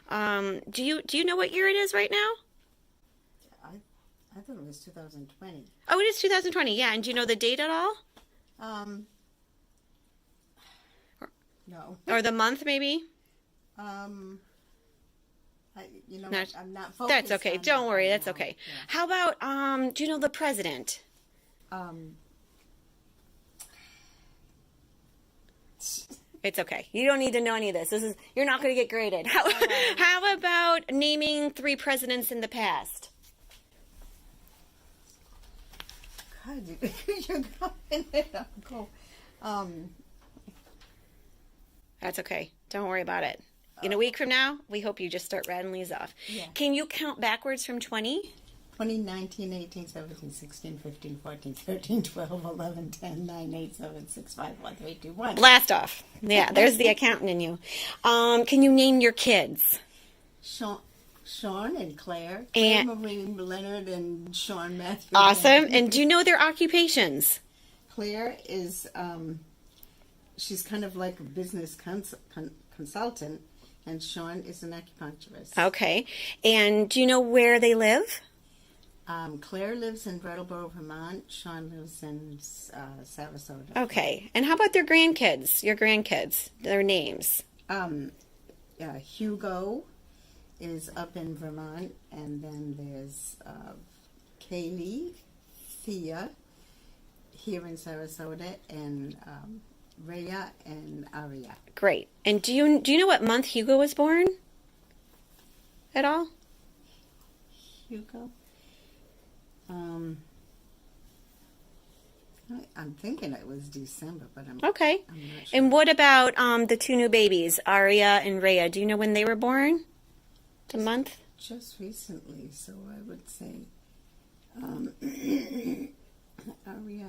Do you know what year it is right now? I thought it was 2020. Oh, it is 2020. Yeah, and do you know the date at all? Um, no. Or the month, maybe? Um, Not- I'm not focused. That's okay. On Don't that worry. right That's now. okay. Yeah. How about do you know the president? Um, It's okay. You don't need to know any of this. You're not going to get graded. How about naming 3 presidents in the past? God, you're going to go. That's okay. Don't worry about it. In a week from now, we hope you just start rattling these off. Yeah. Can you count backwards from 20? 2019, 18, 17, 16, 15, 14, 13, 12, 11, 10, 9, 8, 7, 6, 5, 4, 3, 2, 1. Blast off. Yeah, there's the accountant in you. Can you name your kids? Sean and Claire. And Marie Leonard and Sean Matthew. awesome. And do you know their occupations? Claire is, she's kind of like a business consultant, and Sean is an acupuncturist. Okay. And do you know where they live? Claire lives in Brattleboro, Vermont. Sean lives in Sarasota. Okay. And how about their grandkids? Your grandkids, their names? Hugo is up in Vermont, and then there's Kaylee, Thea here in Sarasota, and Rhea and Aria. Great. And do you know what month Hugo was born? At all? Hugo? I'm thinking it was December, but Okay. I'm not sure. And what about the 2 new babies, Aria and Rhea? Do you know when they were born? The month? Just recently, so I would say Aria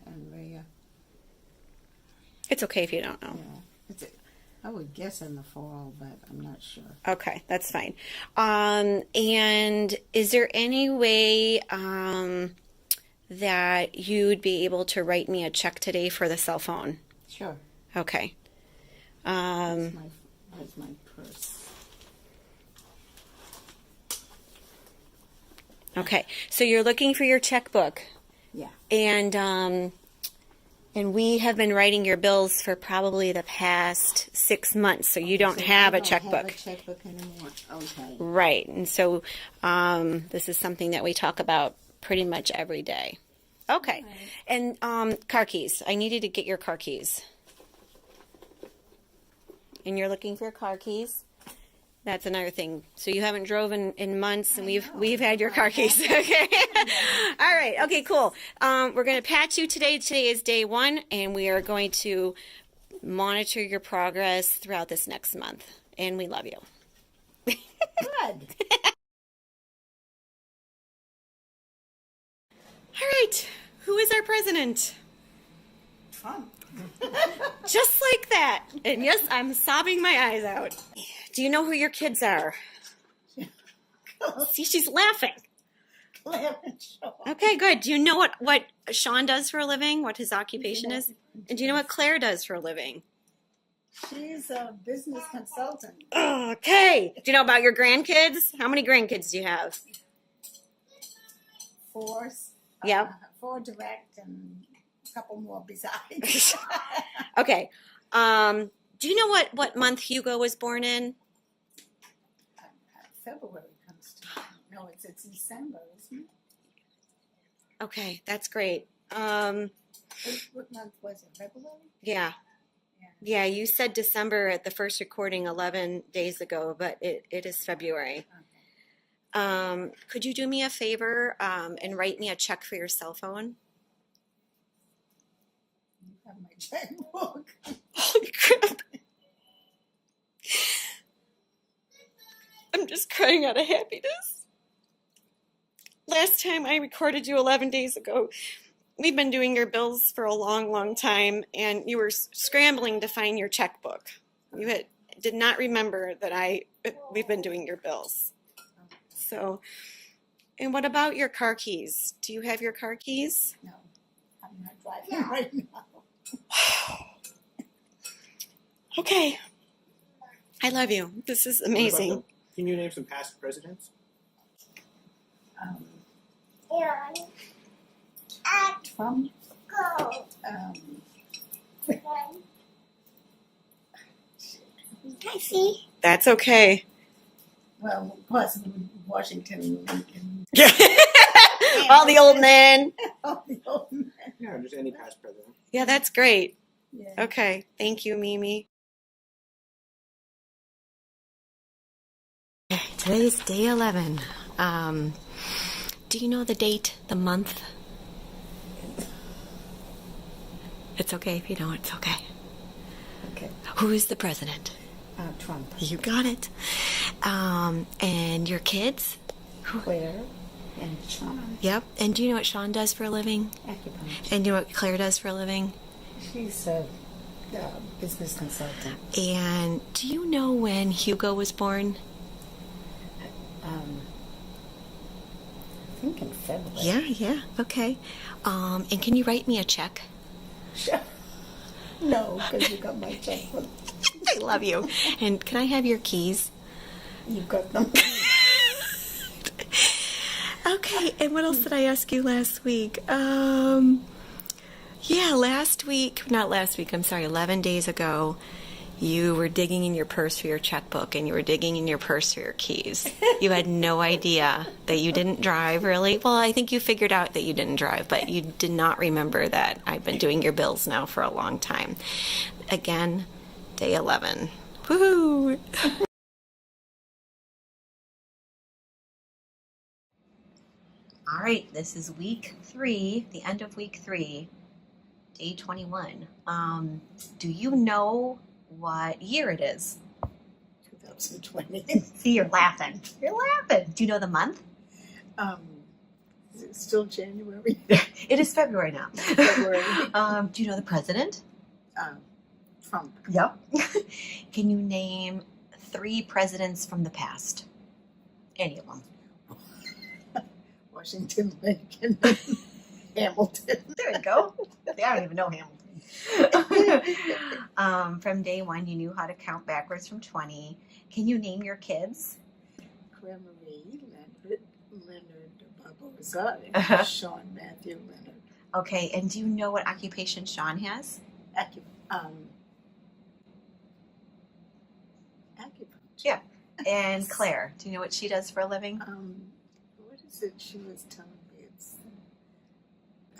and Rhea. It's okay if you don't know. Yeah, I would guess in the fall, but I'm not sure. Okay, that's fine. And is there any way that you'd be able to write me a check today for the cell phone? Sure. Okay. That's my purse. Okay, so you're looking for your checkbook. Yeah. And we have been writing your bills for probably the past 6 months, so you don't have a checkbook. I don't have a checkbook anymore. Okay. Right, and so this is something that we talk about pretty much every day. Okay, and car keys. I needed to get your car keys. And you're looking for your car keys. That's another thing. So you haven't drove in months, and we've had your car keys. Okay. All right. Okay. Cool. We're going to patch you today. Today is day 1, and we are going to monitor your progress throughout this next month. And we love you. Good. All right. Who is our president? Trump. Just like that. And yes, I'm sobbing my eyes out. Do you know who your kids are? See, she's laughing. Claire and Sean. Okay, good. Do you know what Sean does for a living? What his occupation is? And do you know what Claire does for a living? She's a business consultant. Okay. Do you know about your grandkids? How many grandkids do you have? 4. Yep. 4 direct and a couple more besides. Okay. Do you know what month Hugo was born in? February comes to mind. No, it's December, isn't it? Okay, that's great. What month was it? February? Yeah. Yeah, you said December at the first recording 11 days ago, but it is February. Okay. Could you do me a favor and write me a check for your cell phone? You have my checkbook. Holy crap. I'm just crying out of happiness. Last time I recorded you 11 days ago, we've been doing your bills for a long, long time, and you were scrambling to find your checkbook. You did not remember that we've been doing your bills. So, and what about your car keys? Do you have your car keys? No, I'm not driving right now. Okay. I love you. This is amazing. Can you name some past presidents? Trump. I see. That's okay. Well, possibly Washington and Lincoln. All the old men. All the old men. Yeah, just any past president. Yeah, that's great. Yeah. Okay. Thank you, Mimi. Today's day 11. Do you know the date, the month? It's okay if you don't. It's okay. Okay. Who is the president? Trump. You got it. And your kids? Claire and Sean. Yep. And do you know what Sean does for a living? Acupuncture. And do you know what Claire does for a living? She's a business consultant. And do you know when Hugo was born? I think in February. Yeah. Okay. And can you write me a check? Sure. No, because you got my checkbook. I love you. And can I have your keys? You got them. Okay, and what else did I ask you last week? Yeah, not last week, I'm sorry, 11 days ago, you were digging in your purse for your checkbook and you were digging in your purse for your keys. You had no idea that you didn't drive, really. Well, I think you figured out that you didn't drive, but you did not remember that I've been doing your bills now for a long time. Again, day 11. Woohoo! All right, this is week 3, the end of week 3, day 21. Do you know what year it is? 2020. See, you're laughing. You're laughing. Do you know the month? Is it still January? It is February now. February. Do you know the president? Trump. Yep. Can you name 3 presidents from the past? Any of them. Washington, Lincoln, Hamilton. There you go. I don't even know Hamilton. From day 1, you knew how to count backwards from 20. Can you name your kids? Claire Marie, Leonard Barbosa, Uh-huh. Sean Matthew Leonard. Okay, and do you know what occupation Sean has? Acupuncture. Yeah. And Claire, do you know what she does for a living? What is it she was telling me?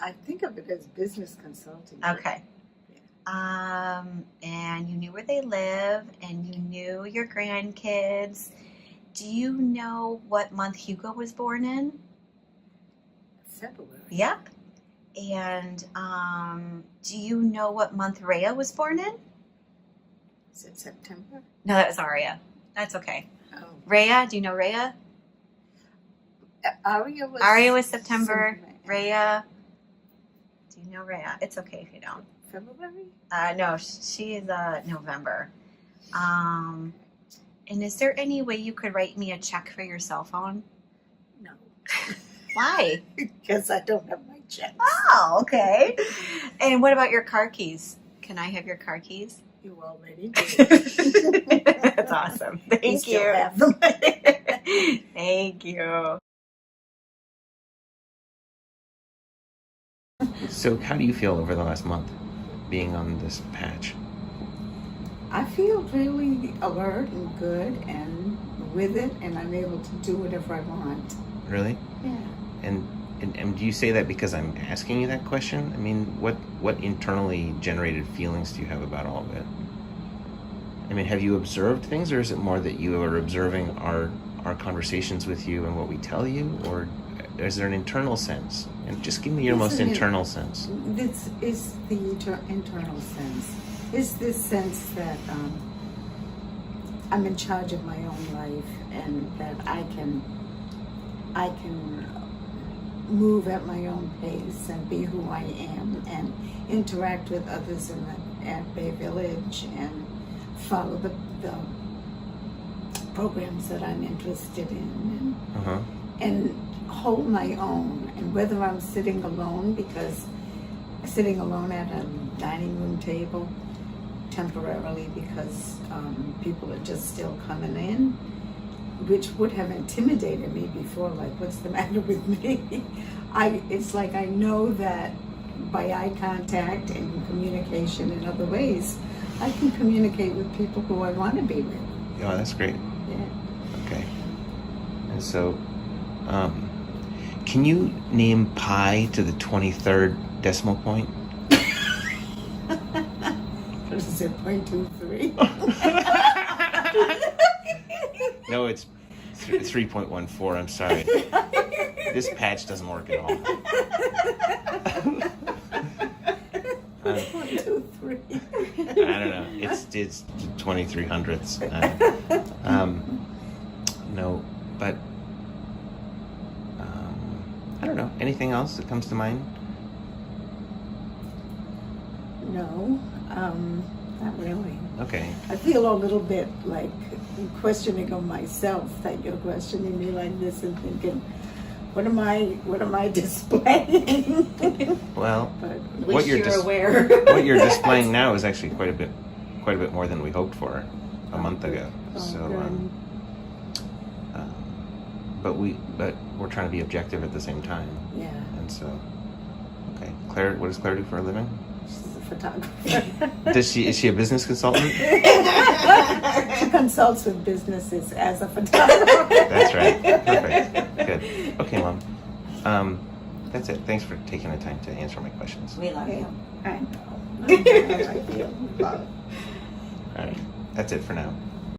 I think of it as business consulting. Okay. And you knew where they live, and you knew your grandkids. Do you know what month Hugo was born in? February. Yep. And do you know what month Rhea was born in? Is it September? No, that was Aria. That's okay. Oh. Rhea, do you know Rhea? Aria was September. Rhea, do you know Rhea? It's okay if you don't. February? No, she is November. And is there any way you could write me a check for your cell phone? No. Why? Because I don't have my checks. Oh, okay. And what about your car keys? Can I have your car keys? You already did. That's awesome. Thank Still you. have them. Thank you. So how do you feel over the last month being on this patch? I feel really alert and good and with it, and I'm able to do whatever I want. Really? Yeah. And do you say that because I'm asking you that question? I mean, what internally generated feelings do you have about all of it? I mean, have you observed things, or is it more that you are observing our conversations with you and what we tell you, or is there an internal sense? And just give me your most internal sense. This is the internal sense. Is this sense that I'm in charge of my own life, and that I can move at my own pace and be who I am and interact with others at Bay Village and follow the programs that I'm interested in and hold my own. And whether I'm sitting alone at a dining room table temporarily because people are just still coming in, which would have intimidated me before, like, what's the matter with me? It's like I know that by eye contact and communication in other ways, I can communicate with people who I want to be with. Oh, that's great. Yeah. Okay. And so, can you name pi to the 23rd decimal point? What is it, 0.23? No, it's 3.14. I'm sorry. This patch doesn't work at all. 1, 2, 3. I don't know. It's 23 hundredths. No, but I don't know. Anything else that comes to mind? No, not really. Okay. I feel a little bit like questioning of myself that you're questioning me like this and thinking, what am I displaying? Well, But At least you're aware. what you're displaying now is actually quite a bit more than we hoped for a month ago. Oh, So, good. but we're trying to be objective at the same time. Yeah, And so, okay, Claire, what does Claire do for a living? she's a photographer. Is she a business consultant? She consults with businesses as a photographer. That's right. Perfect. Good. Okay, Mom. That's it. Thanks for taking the time to answer my questions. We love Okay, you. I know. I feel. All right. That's it for now.